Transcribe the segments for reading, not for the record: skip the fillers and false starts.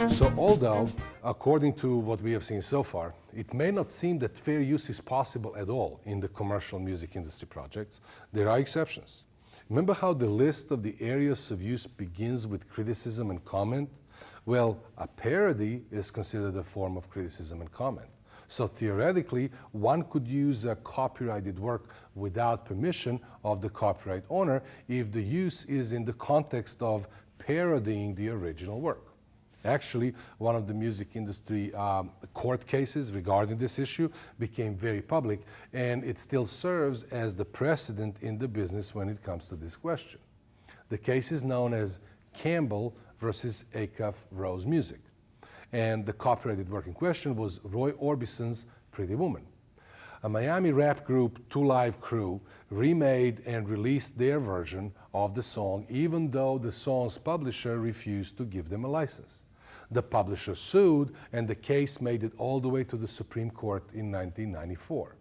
So although, according to what we have seen so far, it may not seem that fair use is possible at all in the commercial music industry projects, there are exceptions. Remember how the list of the areas of use begins with criticism and comment? Well, a parody is considered a form of criticism and comment. So theoretically, one could use a copyrighted work without permission of the copyright owner if the use is in the context of parodying the original work. Actually, one of the music industry court cases regarding this issue became very public, and it still serves as the precedent in the business when it comes to this question. The case is known as Campbell versus Acuff Rose Music, and the copyrighted work in question was Roy Orbison's Pretty Woman. A Miami rap group, Two Live Crew, remade and released their version of the song, even though the song's publisher refused to give them a license. The publisher sued, and the case made it all the way to the Supreme Court in 1994.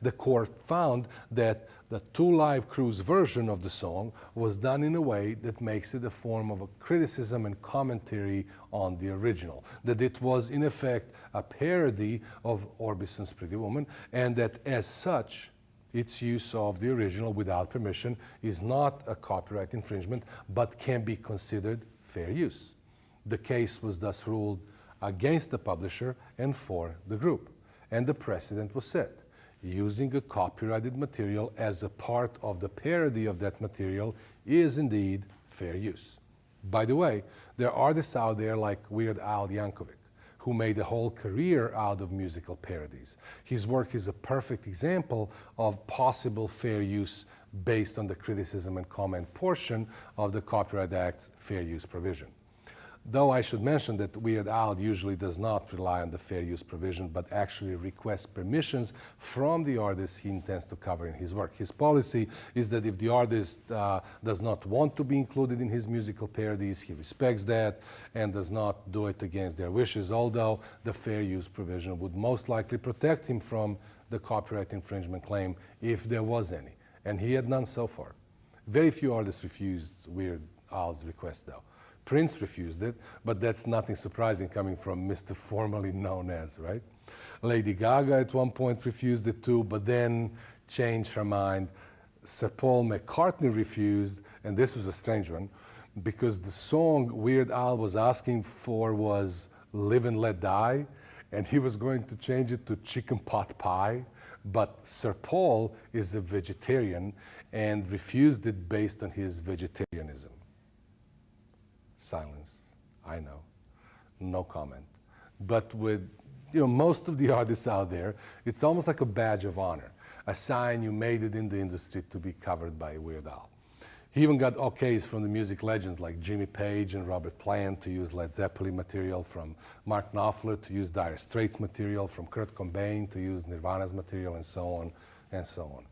The court found that the Two Live Crew's version of the song was done in a way that makes it a form of a criticism and commentary on the original, that it was in effect a parody of Orbison's Pretty Woman, and that as such, its use of the original without permission is not a copyright infringement, but can be considered fair use. The case was thus ruled against the publisher and for the group, and the precedent was set. Using a copyrighted material as a part of the parody of that material is indeed fair use. By the way, there are artists out there like Weird Al Yankovic, who made a whole career out of musical parodies. His work is a perfect example of possible fair use based on the criticism and comment portion of the Copyright Act's fair use provision. Though I should mention that Weird Al usually does not rely on the fair use provision, but actually requests permissions from the artist he intends to cover in his work. His policy is that if the artist does not want to be included in his musical parodies, he respects that and does not do it against their wishes, although the fair use provision would most likely protect him from the copyright infringement claim if there was any. And he had none so far. Very few artists refused Weird Al's request, though. Prince refused it, but that's nothing surprising coming from Mr. formerly known as, right? Lady Gaga at one point refused it too, but then changed her mind. Sir Paul McCartney refused, and this was a strange one, because the song Weird Al was asking for was Live and Let Die, and he was going to change it to Chicken Pot Pie, but Sir Paul is a vegetarian and refused it based on his vegetarianism. Silence, I know, no comment. But with most of the artists out there, it's almost like a badge of honor, a sign you made it in the industry to be covered by Weird Al. He even got okays from the music legends like Jimmy Page and Robert Plant to use Led Zeppelin material, from Mark Knopfler to use Dire Straits material, from Kurt Cobain to use Nirvana's material, and so on and so on.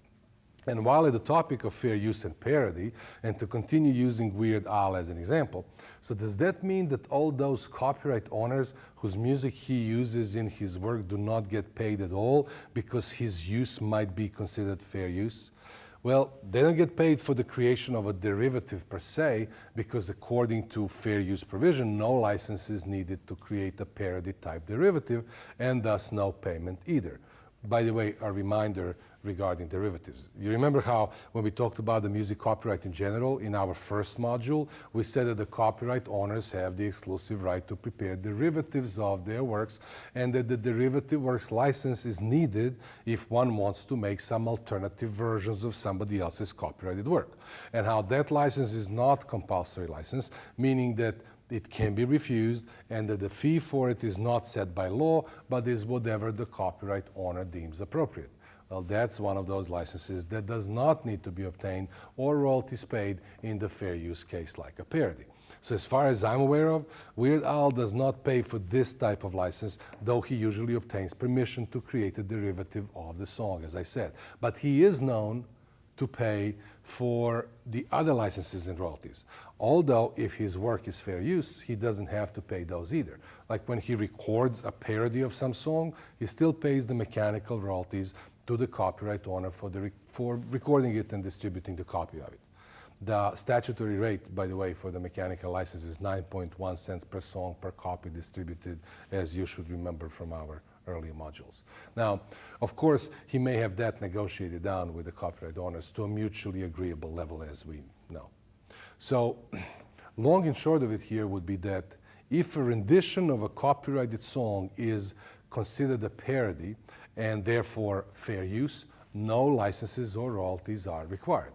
And while at the topic of fair use and parody, and to continue using Weird Al as an example, so does that mean that all those copyright owners whose music he uses in his work do not get paid at all because his use might be considered fair use? Well, they don't get paid for the creation of a derivative per se, because according to fair use provision, no license is needed to create a parody type derivative, and thus no payment either. By the way, a reminder regarding derivatives. You remember how when we talked about the music copyright in general in our first module, we said that the copyright owners have the exclusive right to prepare derivatives of their works, and that the derivative works license is needed if one wants to make some alternative versions of somebody else's copyrighted work. And how that license is not compulsory license, meaning that it can be refused, and that the fee for it is not set by law, but is whatever the copyright owner deems appropriate. Well, that's one of those licenses that does not need to be obtained or royalties paid in the fair use case like a parody. So as far as I'm aware of, Weird Al does not pay for this type of license, though he usually obtains permission to create a derivative of the song, as I said. But he is known to pay for the other licenses and royalties. Although if his work is fair use, he doesn't have to pay those either. Like when he records a parody of some song, he still pays the mechanical royalties to the copyright owner for recording it and distributing the copy of it. The statutory rate, by the way, for the mechanical license is 9.1 cents per song per copy distributed, as you should remember from our earlier modules. Now, of course, he may have that negotiated down with the copyright owners to a mutually agreeable level, as we know. So, long and short of it here would be that if a rendition of a copyrighted song is considered a parody and therefore fair use, no licenses or royalties are required.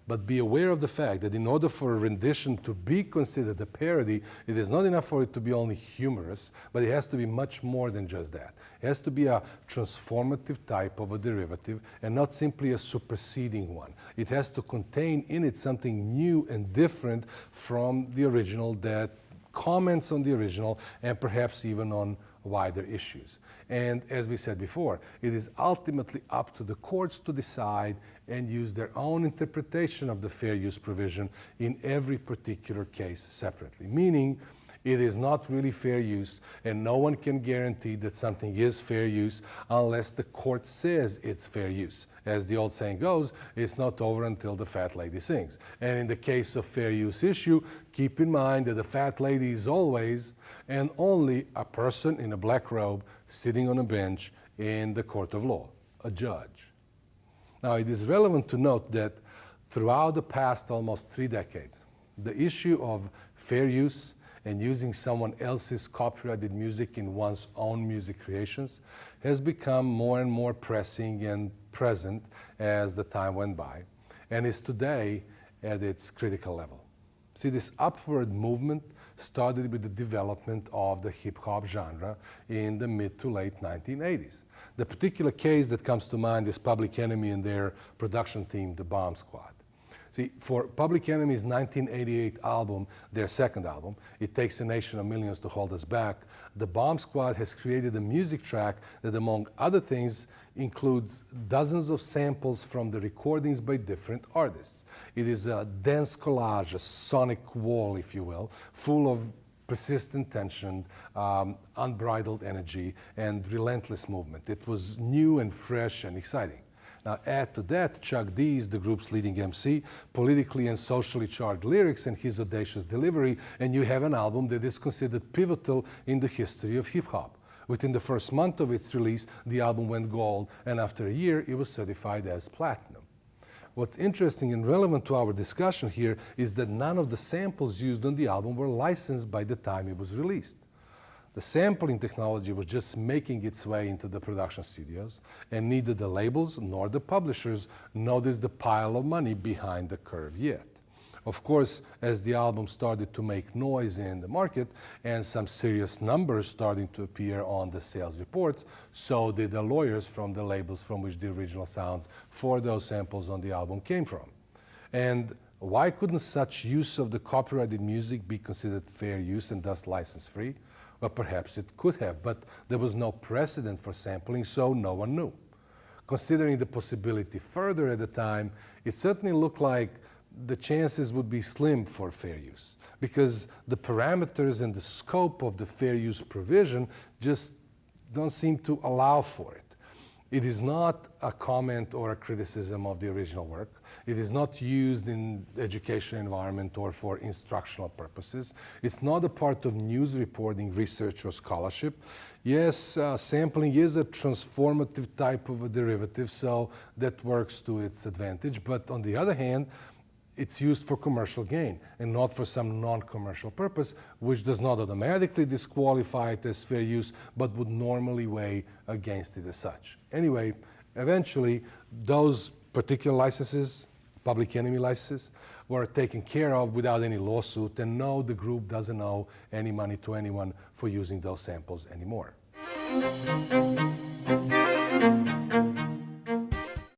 But be aware of the fact that in order for a rendition to be considered a parody, it is not enough for it to be only humorous, but it has to be much more than just that. It has to be a transformative type of a derivative and not simply a superseding one. It has to contain in it something new and different from the original that comments on the original and perhaps even on wider issues. And as we said before, it is ultimately up to the courts to decide and use their own interpretation of the fair use provision in every particular case separately. Meaning, it is not really fair use, and no one can guarantee that something is fair use unless the court says it's fair use. As the old saying goes, it's not over until the fat lady sings. And in the case of fair use issue, keep in mind that the fat lady is always and only a person in a black robe sitting on a bench in the court of law, a judge. Now, it is relevant to note that throughout the past almost 3 decades, the issue of fair use and using someone else's copyrighted music in one's own music creations has become more and more pressing and present as the time went by, and is today at its critical level. See, this upward movement started with the development of the hip-hop genre in the mid to late 1980s. The particular case that comes to mind is Public Enemy and their production team, the Bomb Squad. See, for Public Enemy's 1988 album, their second album, It Takes a Nation of Millions to Hold Us Back, the Bomb Squad has created a music track that, among other things, includes dozens of samples from the recordings by different artists. It is a dense collage, a sonic wall, if you will, full of persistent tension, unbridled energy, and relentless movement. It was new and fresh and exciting. Now add to that Chuck D's, the group's leading MC, politically and socially charged lyrics and his audacious delivery, and you have an album that is considered pivotal in the history of hip-hop. Within the first month of its release, the album went gold, and after a year, it was certified as platinum. What's interesting and relevant to our discussion here is that none of the samples used on the album were licensed by the time it was released. The sampling technology was just making its way into the production studios, and neither the labels nor the publishers noticed the pile of money behind the curve yet. Of course, as the album started to make noise in the market and some serious numbers starting to appear on the sales reports, so did the lawyers from the labels from which the original sounds for those samples on the album came from. And why couldn't such use of the copyrighted music be considered fair use and thus license-free? Well, perhaps it could have, but there was no precedent for sampling, so no one knew. Considering the possibility further at the time, it certainly looked like the chances would be slim for fair use, because the parameters and the scope of the fair use provision just don't seem to allow for it. It is not a comment or a criticism of the original work. It is not used in educational environment or for instructional purposes. It's not a part of news reporting, research, or scholarship. Yes, sampling is a transformative type of a derivative, so that works to its advantage. But on the other hand, it's used for commercial gain and not for some non-commercial purpose, which does not automatically disqualify it as fair use, but would normally weigh against it as such. Anyway, eventually, those particular licenses, Public Enemy licenses, were taken care of without any lawsuit, and no, the group doesn't owe any money to anyone for using those samples anymore.